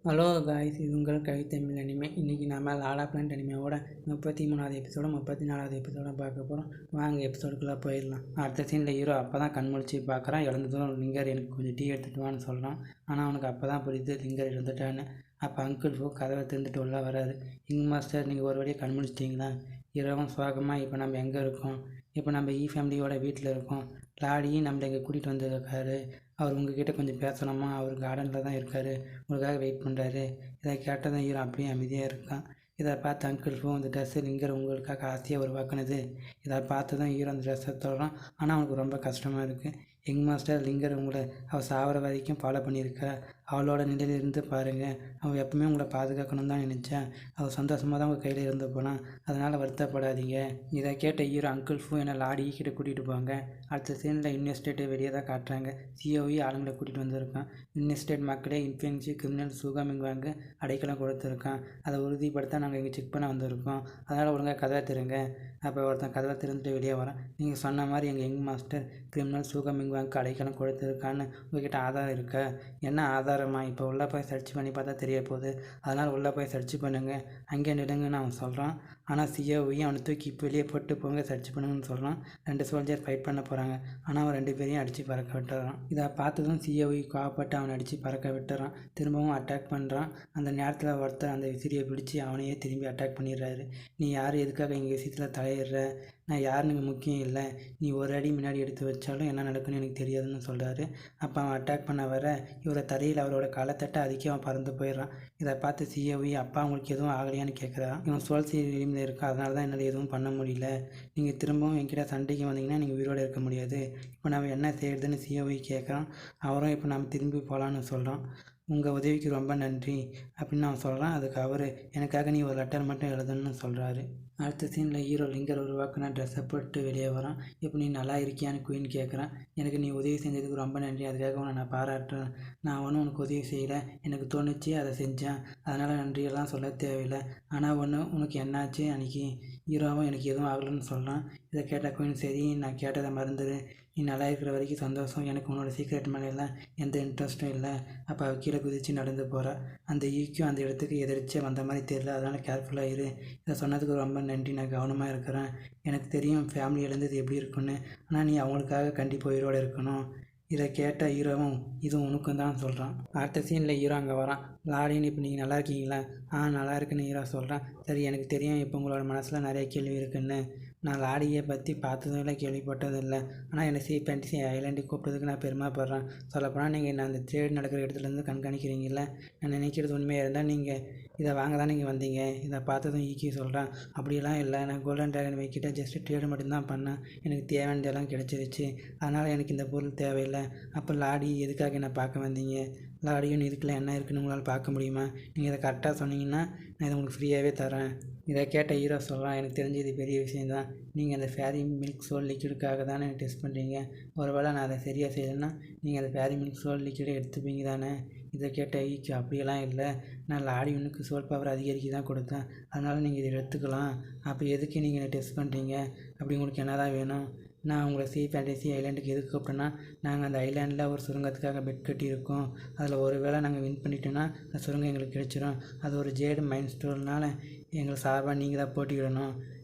Hello guys, இது உங்கள் கவித்தமிழ் anime. இன்றைக்கி நம்ம லாலா பிளான்ட் அனிமையோட 33வது எபிசோட 34வது எபிசோட பார்க்க போகிறோம். வாங்க எபிசோடுக்குள்ளே போயிடலாம். அடுத்த சீனில் ஹீரோ அப்போ தான் கண்முழிச்சு பார்க்குறான். இழந்ததும் லிங்கர் எனக்கு கொஞ்சம் டீ எடுத்துகிட்டு வான்னு சொல்கிறான். ஆனால் அவனுக்கு அப்போ தான் புரியுது லிங்கர் இழந்துட்டான்னு. அப்போ அங்கிள் ஃபோ கதவை திறந்துட்டு உள்ள வராது. கிங் மாஸ்டர், நீங்கள் ஒரு வழியாக கண்முழிச்சிட்டிங்களா? ஹீரோவும் சுவாகமாக இப்போ நம்ம எங்கே இருக்கோம்? இப்போ நம்ம ஃபேமிலியோட வீட்டில் இருக்கோம். லாடியும் நம்மளை இங்கே கூட்டிகிட்டு வந்திருக்காரு. அவர் உங்ககிட்ட கொஞ்சம் பேசணுமா? அவர் கார்டனில் தான் இருக்கார், உங்களுக்காக வெயிட் பண்ணுறாரு. இதை கேட்டதும் ஹீரோ அப்படியே அமைதியாக இருக்கான். இதை பார்த்து அங்கிள் ஃபோ, இந்த ட்ரெஸ்ஸு லிங்கர் உங்களுக்காக ஆசையாக உருவாக்குனது. இதை பார்த்து தான் ஹீரோ அந்த ட்ரெஸ்ஸை தொடறான். ஆனால் அவனுக்கு ரொம்ப கஷ்டமாக இருக்குது. யங் மாஸ்டர், லிங்கர் உங்களை அவள் சாவர வரைக்கும் ஃபாலோ பண்ணியிருக்கா. அவளோட நிலையிலிருந்து பாருங்கள். அவள் எப்பவுமே உங்களை பாதுகாக்கணும்னு தான் நினச்சேன். அவள் சந்தோஷமாக தான் உங்கள் கையில் இருந்து போனான். அதனால் வருத்தப்படாதீங்க. இதை கேட்ட ஹீரோ, அங்கிள் ஃபூ என்னை லாடி கிட்ட கூட்டிகிட்டு போங்க. அடுத்த சீனில் இன்வெஸ்டேட்டை வெளியே தான் காட்டுறாங்க. சிஓவி ஆளுங்களை கூட்டிகிட்டு வந்திருக்கான். இன்வெஸ்டேட் மக்களே இன்ஃபென்சி கிரிமினல் சுகாமிங் வாங்க அடைக்கலம் கொடுத்துருக்கான். அதை உறுதிப்படுத்த நாங்கள் இங்கே செக் பண்ண வந்திருக்கோம். அதனால் ஒழுங்காக கதவை திறங்க. அப்போ ஒருத்தன் கதவை திறந்துட்டு வெளியே வரான். நீங்கள் சொன்ன மாதிரி எங்கள் யங் மாஸ்டர் கிரிமினல் சுகாமிங் வாங்க அடைக்கலம் கொடுத்துருக்கான்னு உங்ககிட்ட ஆதாரம் இருக்கா? என்ன ஆதாரமா? இப்போ உள்ளே போய் சர்ச் பண்ணி பார்த்தா தெரிய போகுது. அதனால் உள்ளே போய் சர்ச் பண்ணுங்கள், அங்கே நிடுங்கன்னு அவன் சொல்கிறான். ஆனால் சிஓவியும் அவனை தூக்கி வெளியே போட்டு போங்க, சர்ச் பண்ணுங்கன்னு சொல்கிறான். 2 சோல்ஜர் ஃபைட் பண்ண போகிறாங்க. ஆனால் அவன் 2 பேரையும் அடித்து பறக்க விட்டுறான். இதை பார்த்ததும் சிஓவி கோவப்பட்டு அவனை அடித்து பறக்க விட்டுறான். திரும்பவும் அட்டாக் பண்ணுறான். அந்த நேரத்தில் ஒருத்தர் அந்த விசிறியை பிடிச்சி அவனையே திரும்பி அட்டாக் பண்ணிடுறாரு. நீ யார், எதுக்காக எங்கள் விஷயத்தில் தலையிடுற? நான் யாருன்னு முக்கியம் இல்லை. நீ ஒரு அடி முன்னாடி எடுத்து வச்சாலும் என்ன நடக்குன்னு எனக்கு தெரியாதுன்னு சொல்கிறாரு. அப்போ அவன் அட்டாக் பண்ண வர இவரை தரையில் அவரோட காலத்தட்டை அதுக்கே அவன் பறந்து போயிடுறான். இதை பார்த்து சிஓவி, அப்பா உங்களுக்கு எதுவும் ஆகலையான்னு கேட்குறான். இவன் சோல்சி லிமில் இருக்கா, அதனால தான் என்னால் எதுவும் பண்ண முடியல. நீங்கள் திரும்பவும் என்கிட்ட சண்டைக்கு வந்தீங்கன்னா நீங்கள் உயிரோடு இருக்க முடியாது. இப்போ நம்ம என்ன செய்யறதுன்னு சிஓவி கேட்குறான். அவரும் இப்போ நம்ம திரும்பி போகலான்னு சொல்கிறான். உங்கள் உதவிக்கு ரொம்ப நன்றி அப்படின்னு அவன் சொல்கிறான். அதுக்கு அவர், எனக்காக நீ ஒரு லெட்டர் மட்டும் எழுதணும்னு சொல்கிறாரு. அடுத்த சீனில் ஹீரோ லிங்கர் உருவாக்குன ட்ரெஸ்ஸை போட்டு வெளியே வரான். இப்போ நீ நல்லா இருக்கியான்னு குயின் கேட்குறான். எனக்கு நீ உதவி செஞ்சதுக்கு ரொம்ப நன்றி, அதுக்காக உன்னை நான் பாராட்டுறேன். நான் ஒன்றும் உனக்கு உதவி செய்யலை, எனக்கு தோணுச்சு அதை செஞ்சேன், அதனால் நன்றியெல்லாம் சொல்ல தேவையில்லை. ஆனால் உனக்கு என்னாச்சு அன்றைக்கி? ஹீரோவும் எனக்கு எதுவும் ஆகலைன்னு சொல்கிறான். இதை கேட்ட குயின், சரி நான் கேட்டதை மறந்துடு, நீ நல்லா இருக்கிற வரைக்கும் சந்தோஷம், எனக்கு உன்னோட சீக்ரெட் மேலாம் எந்த இன்ட்ரெஸ்ட்டும் இல்லை. அப்போ அவள் கீழே குதித்து நடந்து போகிறா. அந்த ஈக்கும் அந்த இடத்துக்கு எதிர்த்து வந்த மாதிரி தெரியல, அதனால் கேர்ஃபுல்லாக இரு. இதை சொன்னதுக்கு ரொம்ப நன்றி, நான் கவனமாக இருக்கிறேன். எனக்கு தெரியும் ஃபேமிலி இழந்தது எப்படி இருக்குன்னு, ஆனால் நீ அவங்களுக்காக கண்டிப்பாக உயிரோடு இருக்கணும். இதை கேட்ட ஹீரோவும், இது உனக்கும் தான் சொல்கிறான். அடுத்த சீனில் ஹீரோ அங்கே வரான். லாடின்னு, இப்போ நீங்கள் நல்லா இருக்கீங்களா? நல்லா இருக்குன்னு ஹீரோ சொல்கிறான். சரி, எனக்கு தெரியும் இப்போ உங்களோட மனசில் நிறைய கேள்வி இருக்குன்னு. நான் லாடியை பற்றி பார்த்ததும் இல்லை, கேள்விப்பட்டதும் இல்லை. ஆனால் என்னை ஃபேண்டசி ஐலாண்டுக்கு கூப்பிட்டதுக்கு நான் பெருமைப்படுறேன். சொல்லப்போனால் நீங்கள் என்ன அந்த ட்ரேட் நடக்கிற இடத்துலேருந்து கண்காணிக்கிறீங்கள. நான் நினைக்கிறது உண்மையாக இருந்தால் நீங்கள் இதை வாங்க தான் நீங்கள் வந்தீங்க. இதை பார்த்ததும் ஈக்கி சொல்கிறான். அப்படியெல்லாம் இல்லை, நான் கோல்டன் ட்ராகன் வைக்கிட்ட ஜஸ்ட்டு ட்ரேடு மட்டும்தான் பண்ணேன். எனக்கு தேவையானதெல்லாம் கிடச்சிருச்சு, அதனால் எனக்கு இந்த பொருள் தேவையில்லை. அப்போ லாடி எதுக்காக என்னை பார்க்க வந்தீங்க? லாடியும் இதுக்குள்ள என்ன இருக்குன்னு உங்களால் பார்க்க முடியுமா? நீங்கள் இதை கரெக்டாக சொன்னீங்கன்னா நான் இதை உங்களுக்கு ஃப்ரீயாகவே தரேன். இதை கேட்ட ஹீரோ சொல்கிறான். எனக்கு தெரிஞ்சு இது பெரிய விஷயந்தான். நீங்கள் அந்த ஃபேரி மில்க் சோல் லிக்விடுக்காக தானே டெஸ்ட் பண்ணுறீங்க. ஒருவேளை நான் அதை சரியாக செய்யலைன்னா நீங்கள் அந்த ஃபேரி மில்க் சோல் லிக்விடை எடுத்துப்பீங்க தானே? இதை கேட்ட ஈக்கு, அப்படியெல்லாம் இல்லை, நான் லாடியனுக்கு சோல் பவர் அதிகரிக்க தான் கொடுத்தேன், அதனால் நீங்கள் இதை எடுத்துக்கலாம். அப்போ எதுக்கு நீங்கள் டெஸ்ட் பண்ணுறீங்க? அப்படி உங்களுக்கு என்ன தான் வேணும்? நான் உங்களை ஃபேண்டசி ஐலாண்டுக்கு எதுக்கு கூப்பிட்டேன்னா, நாங்கள் அந்த ஐலாண்டில் ஒரு சுரங்கத்துக்காக பெட் கட்டியிருக்கோம். அதில் ஒரு வேளை நாங்கள் வின் பண்ணிட்டோன்னா அந்த சுரங்கம் எங்களுக்கு கிடைச்சிரும். அது ஒரு ஜேடு மைண்ட் ஸ்டோர்னால் எங்களை சார்பாக நீங்கள் தான் போட்டிக்கிடணும்.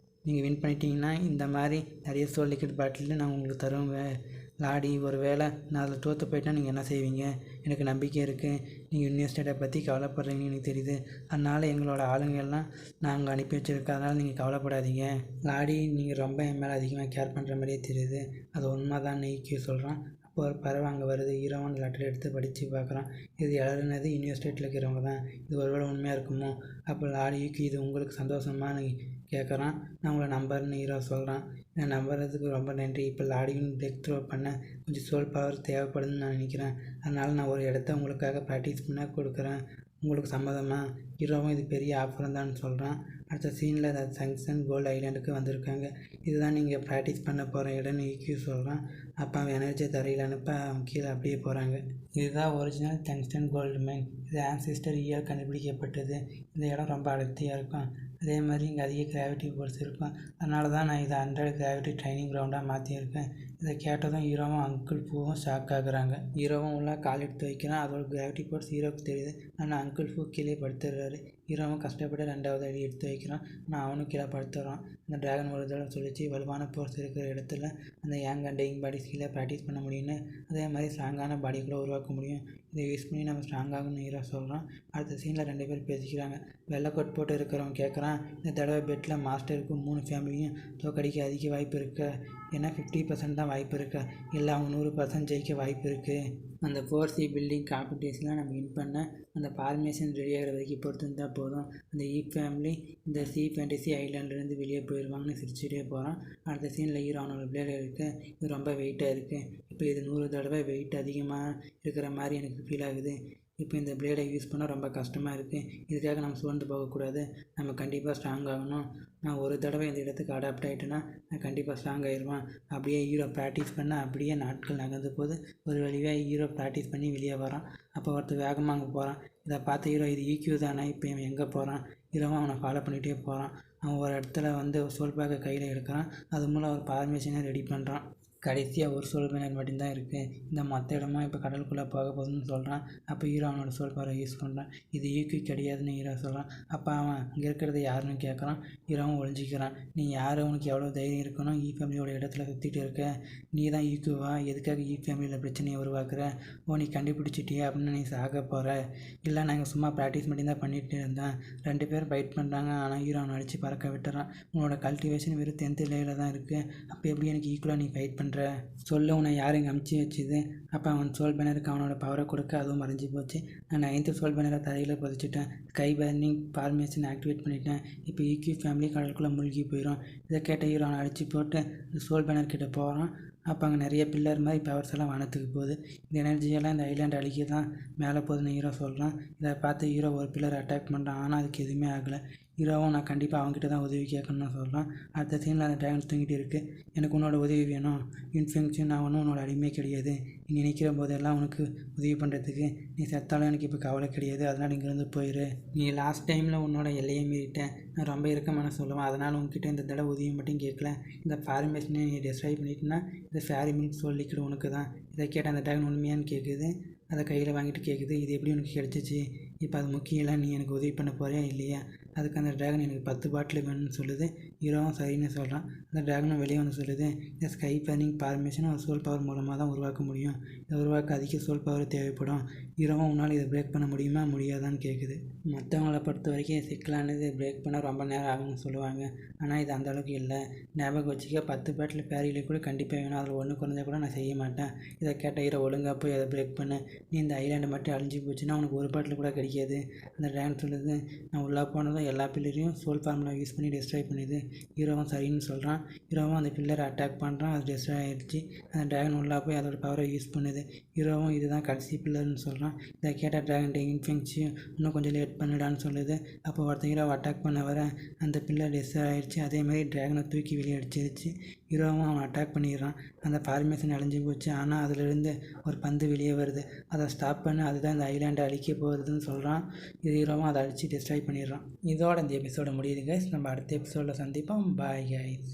நீங்கள் வின் பண்ணிட்டீங்கன்னா இந்த மாதிரி நிறைய சோல் லிக்விட் பாட்டில் நான் உங்களுக்கு தருவேன். லாடி, ஒரு வேளை நான் அதில் தோற்று போயிட்டா நீங்கள் என்ன செய்வீங்க? எனக்கு நம்பிக்கை இருக்குது, நீங்கள் இன்வெஸ்டேட்டை பற்றி கவலைப்படுறீங்கன்னு எனக்கு தெரியுது. அதனால் எங்களோட ஆளுங்கள்லாம் நாங்கள் அனுப்பி வச்சுருக்கோம், அதனால் நீங்கள் கவலைப்படாதீங்க. லாடி, நீங்கள் ரொம்ப என் மேலே அதிகமாக கேர் பண்ணுற மாதிரியே தெரியுது. அது உண்மை தான் நெய்க்கி சொல்கிறான். அப்போ ஒரு பறவை அங்கே வருது. ஹீரோவும் அந்த லெட்டர் எடுத்து படித்து பார்க்குறான். இது எழுதுனது இன்வெஸ்டேட்டில் இருக்கிறவங்க தான். இது ஒரு வேளை உண்மையாக இருக்குமோ? அப்போ லாடிக்கு, இது உங்களுக்கு சந்தோஷமானு கேட்குறான். நான் உங்களை நம்பர்னு ஹீரோ சொல்கிறான். நான் நம்புறதுக்கு ரொம்ப நன்றி. இப்போ லாடியும் பிரேக் த்ரோ பண்ண கொஞ்சம் சோல் பவர் தேவைப்படுதுன்னு நான் நினைக்கிறேன். அதனால் நான் ஒரு இடத்த உங்களுக்காக ப்ராக்டிஸ் பண்ண கொடுக்குறேன். உங்களுக்கு சம்மதமா? ஹீரோவும் இது பெரிய ஆஃபர் தான் சொல்கிறான். அடுத்த சீனில் அந்த சங்ஷன் கோல்டு ஐலாண்டுக்கு வந்திருக்காங்க. இதுதான் நீங்கள் ப்ராக்டிஸ் பண்ண போகிற இடம்னு ஈக்யூ சொல்கிறான். அப்போ அவன் எனர்ஜி தரையில் அனுப்ப அவன் கீழே அப்படியே போகிறாங்க. இதுதான் ஒரிஜினல் டங்ஸ்டன் கோல்டு மைன். இது ஆன்சிஸ்டர் ஈயால் கண்டுபிடிக்கப்பட்டது. இந்த இடம் ரொம்ப அடர்த்தியாக இருக்கும். அதே மாதிரி இங்கே அதிக கிராவிட்டி ஃபோர்ஸ் இருக்கும். அதனால தான் நான் இதை 100 கிராவிட்டி ட்ரைனிங் கிரவுண்டாக மாற்றியிருக்கேன். இதை கேட்டதும் ஹீரோவும் அங்கிள் பூவும் ஷாக் ஆகுறாங்க. ஹீரோவும் உள்ள கால் எடுத்து வைக்கிறான். அதோட கிராவிட்டி ஃபோர்ஸ் ஹீரோவுக்கு தெரியுது. ஆனால் அங்கிள் பூ கீழே படுத்துடுறாரு. ஹீரோவும் கஷ்டப்பட்டு 2வது அடி எடுத்து வைக்கிறான். ஆனால் அவனும் கீழே படுத்துடுறான். அந்த டிராகன் ஒரு தடவை சொல்லிச்சு, வலுவான ஃபோர்ஸ் இருக்கிற இடத்துல அந்த யங் அண்ட் டையிங் பாடிஸ் கீழே ப்ராக்டிஸ் பண்ண முடியும்னு. அதே மாதிரி ஸ்ட்ராங்கான பாடி கூட உருவாக்க முடியும். இதை யூஸ் பண்ணி நம்ம ஸ்ட்ராங்காகணும்னு ஹீரோ சொல்கிறான். அடுத்த சீனில் 2 பேர் பேசிக்கிறாங்க. வெள்ளை கோட் போட்டு இருக்கிறவன் கேட்குறான், இந்த தடவை பெட்டில் மாஸ்டருக்கு 3 ஃபேமிலியும் தோக்கடிக்க அதிக வாய்ப்பு இருக்கு. ஏன்னா 50% தான் வாய்ப்பு இருக்கு, இல்லை அவங்க 100% ஜெயிக்க வாய்ப்பு இருக்குது. அந்த 4C பில்டிங் காம்படிஷனில் நம்ம வின் பண்ண அந்த ஃபார்மேஷன் ரெடி ஆகிற வரைக்கும் பொறுத்து இருந்தால் போதும். அந்த ஃபேமிலி இந்த சி ஃபேண்டசி ஐலாண்ட்லேருந்து வெளியே போயிடுவாங்கன்னு சிரிச்சுட்டே போகிறான். அடுத்த சீனில் ஹீரோ அவனோட பிளேட் இருக்குது. இது ரொம்ப வெயிட்டாக இருக்குது. இப்போ இது 100 தடவை வெயிட் அதிகமாக இருக்கிற மாதிரி எனக்கு ஃபீல் ஆகுது. இப்போ இந்த பிளேடை யூஸ் பண்ண ரொம்ப கஷ்டமாக இருக்குது. இதுக்காக நம்ம சோர்ந்து போகக்கூடாது. நம்ம கண்டிப்பாக ஸ்ட்ராங் ஆகணும். நான் ஒரு தடவை இந்த இடத்துக்கு அடாப்ட் ஆகிட்டேன்னா நான் கண்டிப்பாக ஸ்ட்ராங் ஆகிடுவேன். அப்படியே ஹீரோ ப்ராக்டிஸ் பண்ண அப்படியே நாட்கள் நகர்ந்து போது ஒரு வழியாக ஹீரோ ப்ராக்டிஸ் பண்ணி வெளியே வரான். அப்போ ஒருத்தர் வேகமாக அங்கே போகிறான். இதை பார்த்த ஹீரோ, இது EQ தானே, இப்போ இவன் எங்கே போகிறான்? ஹீரோவும் அவனை ஃபாலோ பண்ணிகிட்டே போகிறான். அவன் ஒரு இடத்துல வந்து சோல் பேக்கை கையில் எடுக்கிறான். அது மூலம் ஒரு ஃபார்மேஷனை ரெடி பண்ணுறான். கடைசியாக ஒரு சோல் பேனர் மட்டும்தான் இருக்குது. இந்த மற்ற இடமா இப்போ கடலுக்குள்ளே போக போகுதுன்னு சொல்கிறான். அப்போ ஹீரோ அவனோட சோல் பவரை யூஸ் பண்ணுறான். இது EQ கிடையாதுன்னு ஹீரோ சொல்கிறான். அப்போ அவன் அங்கே இருக்கிறது யாருன்னு கேட்குறான். ஹீரோவும் ஒழிஞ்சிக்கிறான். நீ யார்? உனக்கு எவ்வளோ தைரியம் இருக்கணும்? ஃபேமிலியோட இடத்துல சுற்றிட்டு இருக்க? நீ தான் EQவா? எதுக்காக ஃபேமிலியில் பிரச்சனையை உருவாக்குற? நீ கண்டுபிடிச்சிட்டியா அப்படின்னு நீ சாக போகிற? இல்லை, நாங்கள் சும்மா ப்ராக்டிஸ் மட்டும்தான் பண்ணிட்டு இருந்தேன். 2 பேரும் ஃபைட் பண்ணுறாங்க. ஆனால் ஹீரோ அவனை அடித்து பறக்க விட்டுறான். உன்னோட கல்டிவேஷன் வெறும் 10th லேயரில் தான் இருக்குது. அப்போ எப்படி எனக்கு ஈக்குவலாக நீ ஃபைட் பண்ணுற? சொல்ல உன்னை யார் இங்கே அமுச்சு வச்சுது? அப்போ அவன் சோல் பேனருக்கு அவனோட பவரை கொடுக்க அதுவும் மறைஞ்சி போச்சு. நான் 9th சோல் பேனரை தரையில் பதிச்சிட்டேன். ஸ்கை பர்னிங் ஃபார்மேஷன் ஆக்டிவேட் பண்ணிட்டேன். இப்போ EQ ஃபேமிலி கடலுக்குள்ளே மூழ்கி போயிடும். இதை கேட்ட ஹீரோ அவனை அடித்து போட்டு சோல் பேனர் கிட்டே போகிறான். அப்போ அங்கே நிறைய பில்லர் மாதிரி பவர்ஸ் எல்லாம் வானத்துக்கு போகுது. இந்த எனர்ஜியெல்லாம் இந்த ஐலாண்ட் அழிக்க தான் மேலே போகுதுன்னு ஹீரோ சொல்கிறான். இதை பார்த்து ஹீரோ ஒரு பில்லர் அட்டாக் பண்ணுறான். ஆனால் அதுக்கு எதுவுமே ஆகலை. ஹீரோவும் நான் கண்டிப்பாக அவங்ககிட்ட தான் உதவி கேட்கணும்னு சொல்கிறான். அடுத்த சீனில் அந்த ட்ராகன் தூங்கிட்டு இருக்குது. எனக்கு உன்னோட உதவி வேணும். இன்ஃபெக்ஷன் நான் ஒன்றும் உன்னோட அடிமை கிடையாது. நீ நினைக்கிற போதெல்லாம் உனக்கு உதவி பண்ணுறதுக்கு. நீ செத்தாலும் எனக்கு இப்போ கவலை கிடையாது. அதனால் இங்கேருந்து போயிடு. நீ லாஸ்ட் டைமில் உன்னோட எல்லையை மீறிட்டேன். நான் ரொம்ப இறக்கமான சொல்லுவேன். அதனால் உங்ககிட்ட இந்த தடவை உதவி மட்டும் கேட்கல. இந்த ஃபார்மேஷனை நீ டிஸ்ட்ராய் பண்ணிட்டேன்னா இந்த ஃபேரி மில்க் சோல் லிக்விட் உனக்கு தான். இதை கேட்ட அந்த ட்ராகன் உண்மையான்னு கேட்குது. அதை கையில் வாங்கிட்டு கேட்குது, இது எப்படி உனக்கு கிடச்சிச்சு? இப்போ அது முக்கியம் இல்லை, நீ எனக்கு உதவி பண்ண போறியா இல்லையா? அதுக்கு அந்த ட்ராகன் எனக்கு 10 பாட்டில் வேணும்னு சொல்லுது. ஹீரோவும் சரின்னு சொல்கிறான். அந்த ட்ராகனும் வெளியே வந்து சொல்லுது, இந்த ஸ்கை பர்னிங் ஃபார்மேஷன் ஒரு சோல் பவர் மூலமாக தான் உருவாக்க முடியும். இதை உருவாக்க அதிக சோல் பவர் தேவைப்படும். ஹீரோவும் உன்னால் இதை பிரேக் பண்ண முடியுமா முடியாதான்னு கேட்குது. மற்றவங்கள பொறுத்த வரைக்கும் சிக்கலானது பிரேக் பண்ண ரொம்ப நேரம் ஆகும்னு சொல்லுவாங்க. ஆனால் இது அந்தளவுக்கு இல்லை. ஞாபகம் வச்சுக்க, 10 பாட்டில் பேரியிலே கூட கண்டிப்பாக வேணும். அதில் ஒன்று குறைஞ்சா கூட நான் செய்ய மாட்டேன். இதை கேட்ட ஹீரோ, ஒழுங்காக போய் அதை பிரேக் பண்ணு. நீ இந்த ஐலாண்டை மட்டும் அழிஞ்சு போச்சுன்னா உனக்கு ஒரு பாட்டில் கூட கிடைக்காது. அந்த ட்ராகன் சொல்லுது, நான் உள்ளே போனதும் எல்லா பில்லரையும் சோல் ஃபார்முலா யூஸ் பண்ணி டிஸ்ட்ராய் பண்ணுது. ஹீரோவும் சரின்னு சொல்கிறான். ஹீரோவும் அந்த பில்லரை அட்டாக் பண்ணுறான். அது டிஸ்ட்ராய் ஆகிடுச்சு. அந்த ட்ராகன் உள்ளே போய் அதோட பவரை யூஸ் பண்ணுது. ஹீரோவும் இதுதான் கடைசி பில்லர்னு சொல்கிறான். இதை கேட்ட ட்ராகன் இன்ஃபெக்ஷன் இன்னும் கொஞ்சம் லேட் பண்ணிடான்னு சொல்லுது. அப்போ ஒருத்தர் ஹீரோவை அட்டாக் பண்ண வர அந்த பில்லர் டிஸ்ட்ராய் ஆகிடுச்சு. அதேமாதிரி ட்ராகனை தூக்கி வெளியே அடிச்சிருச்சு. ஹீரோவும் அவன் அட்டாக் பண்ணிடுறான். அந்த ஃபார்மேஷன் அழிஞ்சு போச்சு. ஆனால் அதிலிருந்து ஒரு பந்து வெளியே வருது. அதை ஸ்டாப் பண்ணி அதுதான் இந்த ஐலாண்டை அழிக்க போகுதுன்னு சொல்கிறான். ஹீரோவும் அதை அழித்து டிஸ்ட்ராய் பண்ணிடுறான். இதோட இந்த எபிசோட முடியுது கைஸ். நம்ம அடுத்த எபிசோடில் சந்திப்போம். Bye guys.